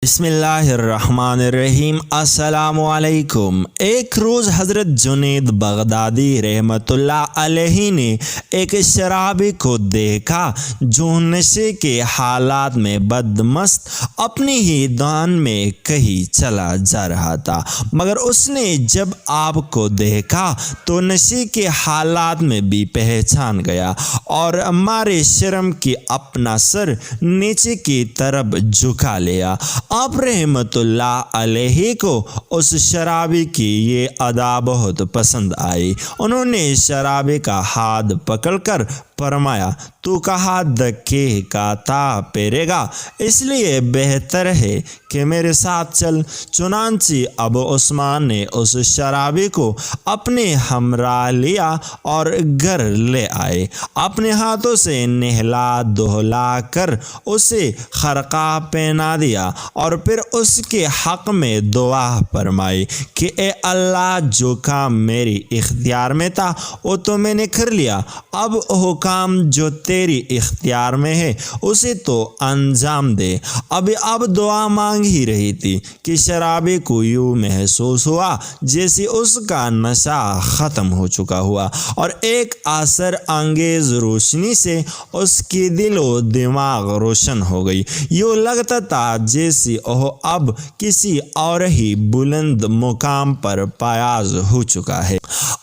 بسم اللہ الرحمن الرحیم۔ السلام علیکم۔ ایک روز حضرت جنید بغدادی رحمۃ اللہ علیہ نے ایک شرابی کو دیکھا جو نشے کے حالات میں بدمست اپنی ہی دان میں کہیں چلا جا رہا تھا، مگر اس نے جب آپ کو دیکھا تو نشے کے حالات میں بھی پہچان گیا اور مارے شرم کی اپنا سر نیچے کی طرف جھکا لیا۔ آپ رحمت اللہ علیہ کو اس شرابی کی یہ ادا بہت پسند آئی۔ انہوں نے شرابی کا ہاتھ پکڑ کر فرمایا، تو کہاں دھکے کا تا پیرے گا، اس لیے بہتر ہے کہ میرے ساتھ چل۔ چنانچہ ابو عثمان نے اس شرابی کو اپنے ہمراہ لیا اور گھر لے آئے۔ اپنے ہاتھوں سے نہلا دھلا کر اسے خرقہ پہنا دیا اور پھر اس کے حق میں دعا فرمائی کہ اے اللہ، جو کام میری اختیار میں تھا وہ تو میں نے کر لیا، اب حکام جو تیری اختیار میں ہے اسے تو انجام دے۔ اب دعا مانگ ہی رہی تھی کہ شرابی کو یوں محسوس ہوا جیسے اس کا نشہ ختم ہو چکا ہوا اور ایک اثر انگیز روشنی سے اس کی دل و دماغ روشن ہو گئی۔ یوں لگتا تھا جیسے وہ اب کسی اور ہی بلند مقام پر فائز ہو چکا ہے۔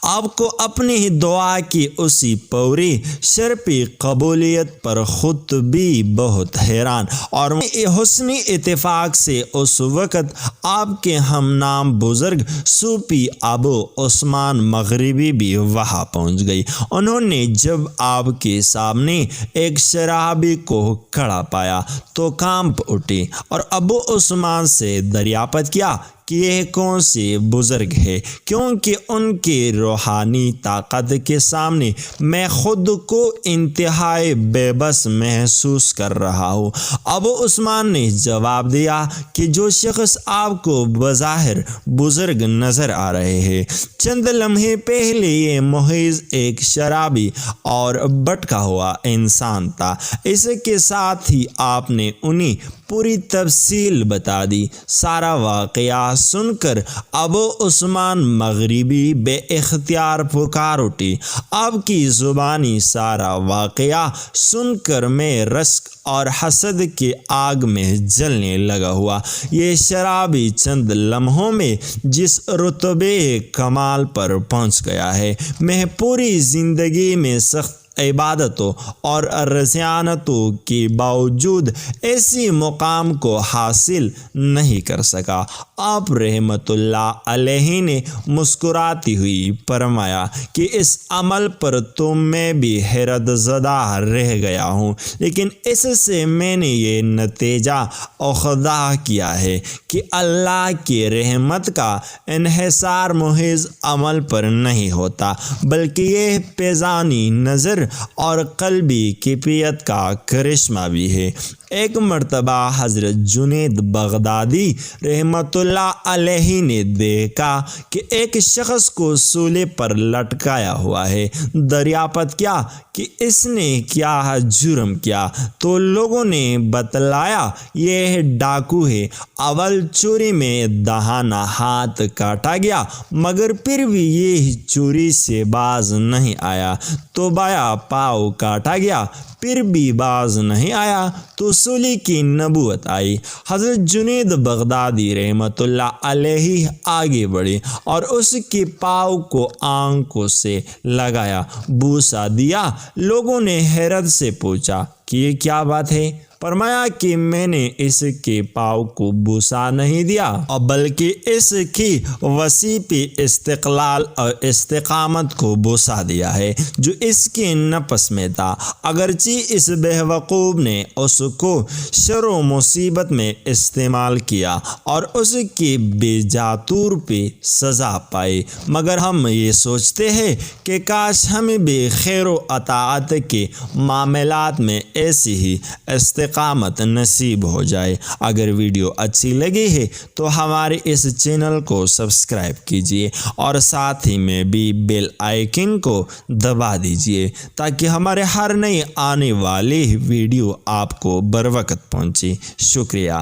آپ کو اپنی دعا کی اسی پوری شرفی قبولیت پر خود بھی بہت حیران اور حسن اتفاق سے اس وقت آپ کے ہم نام بزرگ صوفی ابو عثمان مغربی بھی وہاں پہنچ گئی۔ انہوں نے جب آپ کے سامنے ایک شرابی کو کھڑا پایا تو کانپ اٹھی اور ابو عثمان سے دریافت کیا کہ یہ کون سے بزرگ ہے، کیونکہ ان کی روحانی طاقت کے سامنے میں خود کو انتہائی بے بس محسوس کر رہا ہوں۔ ابو عثمان نے جواب دیا کہ جو شخص آپ کو بظاہر بزرگ نظر آ رہے ہیں، چند لمحے پہلے یہ محض ایک شرابی اور بھٹکا ہوا انسان تھا۔ اس کے ساتھ ہی آپ نے انہیں پوری تفصیل بتا دی۔ سارا واقعہ سن کر ابو عثمان مغربی بے اختیار پکار اٹھی۔ آپ کی زبانی سارا واقعہ سن کر میں رشک اور حسد کی آگ میں جلنے لگا ہوا۔ یہ شرابی چند لمحوں میں جس رتبے کمال پر پہنچ گیا ہے، میں پوری زندگی میں سخت عبادتوں اور رضیانتوں کے باوجود ایسی مقام کو حاصل نہیں کر سکا۔ آپ رحمت اللہ علیہ نے مسکراتی ہوئی فرمایا کہ اس عمل پر تو میں بھی حیرت زدہ رہ گیا ہوں، لیکن اس سے میں نے یہ نتیجہ اخذ کیا ہے کہ اللہ کی رحمت کا انحصار محض عمل پر نہیں ہوتا، بلکہ یہ پیزانی نظر اور قلبی کیفیت کا کرشمہ بھی ہے۔ ایک مرتبہ حضرت جنید بغدادی رحمۃ اللہ علیہ نے دیکھا کہ ایک شخص کو سولے پر لٹکایا ہوا ہے۔ دریافت کیا کہ اس نے کیا جرم کیا تو لوگوں نے بتلایا یہ ڈاکو ہے۔ اول چوری میں دہانا ہاتھ کاٹا گیا، مگر پھر بھی یہ چوری سے باز نہیں آیا تو بایاں پاؤں کاٹا گیا، پھر بھی باز نہیں آیا تو سولی کی نبوت آئی۔ حضرت جنید بغدادی رحمۃ اللہ علیہ آگے بڑھے اور اس کے پاؤں کو آنکھوں سے لگایا، بوسہ دیا۔ لوگوں نے حیرت سے پوچھا کہ یہ کیا بات ہے؟ فرمایا کہ میں نے اس کے پاؤں کو بوسہ نہیں دیا، بلکہ اس کی وسیع استقلال اور استقامت کو بوسہ دیا ہے جو اس کے نفس میں تھا۔ اگرچہ اس بیوقوف نے اس کو شر و مصیبت میں استعمال کیا اور اس کی بے جا طور پہ سزا پائی، مگر ہم یہ سوچتے ہیں کہ کاش ہمیں بھی خیر و اطاعت کے معاملات میں ایسی ہی استقامت نصیب ہو جائے۔ اگر ویڈیو اچھی لگی ہے تو ہمارے اس چینل کو سبسکرائب کیجیے اور ساتھ ہی میں بھی بیل آئیکن کو دبا دیجیے تاکہ ہمارے ہر نئی آنے والی ویڈیو آپ کو بروقت پہنچے۔ شکریہ۔